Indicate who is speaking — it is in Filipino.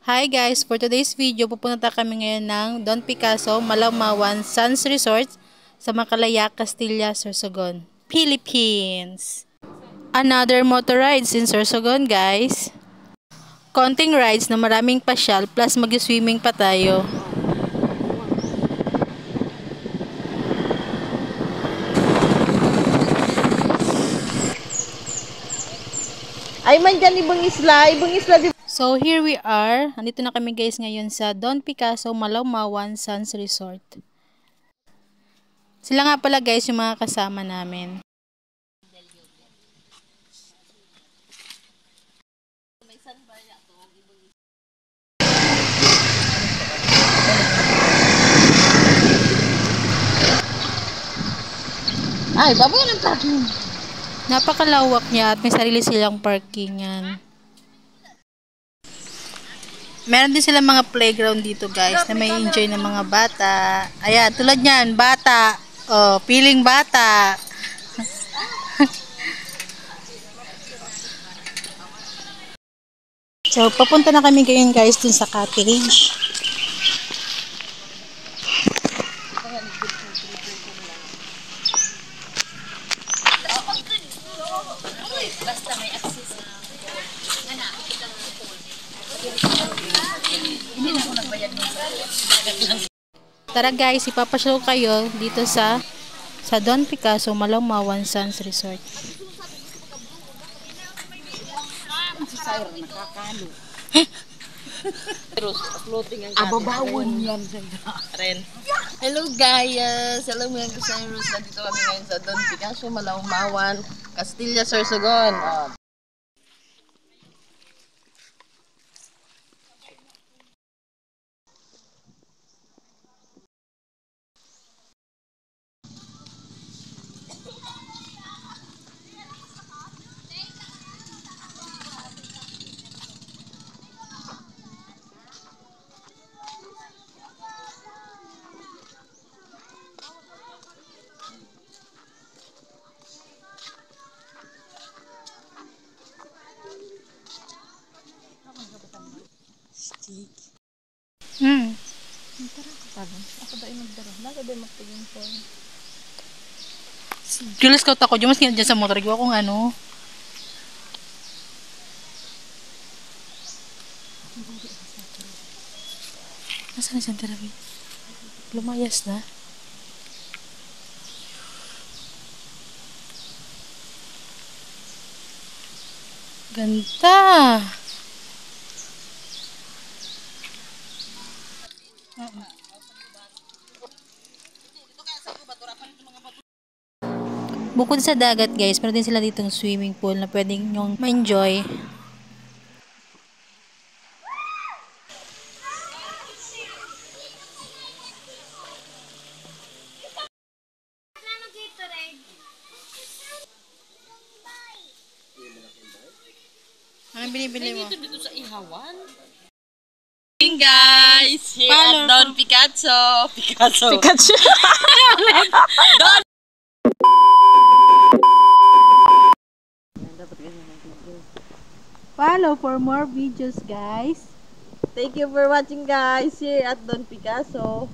Speaker 1: Hi guys! For today's video, pupunta kami ngayon ng Don Picasso, Malaumawan, Sands Resort sa Macalaya, Castilla, Sorsogon, Philippines. Another motor rides in Sorsogon guys. Konting rides na maraming pasyal plus mag-swimming pa tayo.
Speaker 2: Ay man dyan ibang isla di.
Speaker 1: So here we are. Nandito na kami guys ngayon sa Don Picasso, Malaumawan, Sands Resort. Sila nga pala guys yung mga kasama namin.
Speaker 2: Ay, babaw ng parking.
Speaker 1: Napakalawak niya at may sarili silang parkingan. Meron din sila mga playground dito guys na may enjoy ng mga bata. Ayan, tulad niyan, bata. Oh, piling bata. So, papunta na kami ngayon guys dun sa cottage. Tara guys, ipapasyal kayo dito sa Don Picasso, Malaumawan, Sands Resort.
Speaker 2: Nakakalo. Ababawon yan ren. Hello guys! Hello mga kasayros. Nandito kami ngayon sa Don Picasso, Malaumawan, Castilla, Sorsogon.
Speaker 1: Jules ko tako, mas dyan sa motor ko kung ano. Nasaan isang therapy? Lumayas na. Ganda! Bukod sa dagat guys, meron din sila ditong swimming pool na pwedeng nyong ma-enjoy. Anong binibili mo?
Speaker 2: Dito sa Ihawan. Guys, here at Don Picasso. Picasso. Don.
Speaker 1: Follow for more videos guys.
Speaker 2: Thank you for watching guys here at Don Picasso.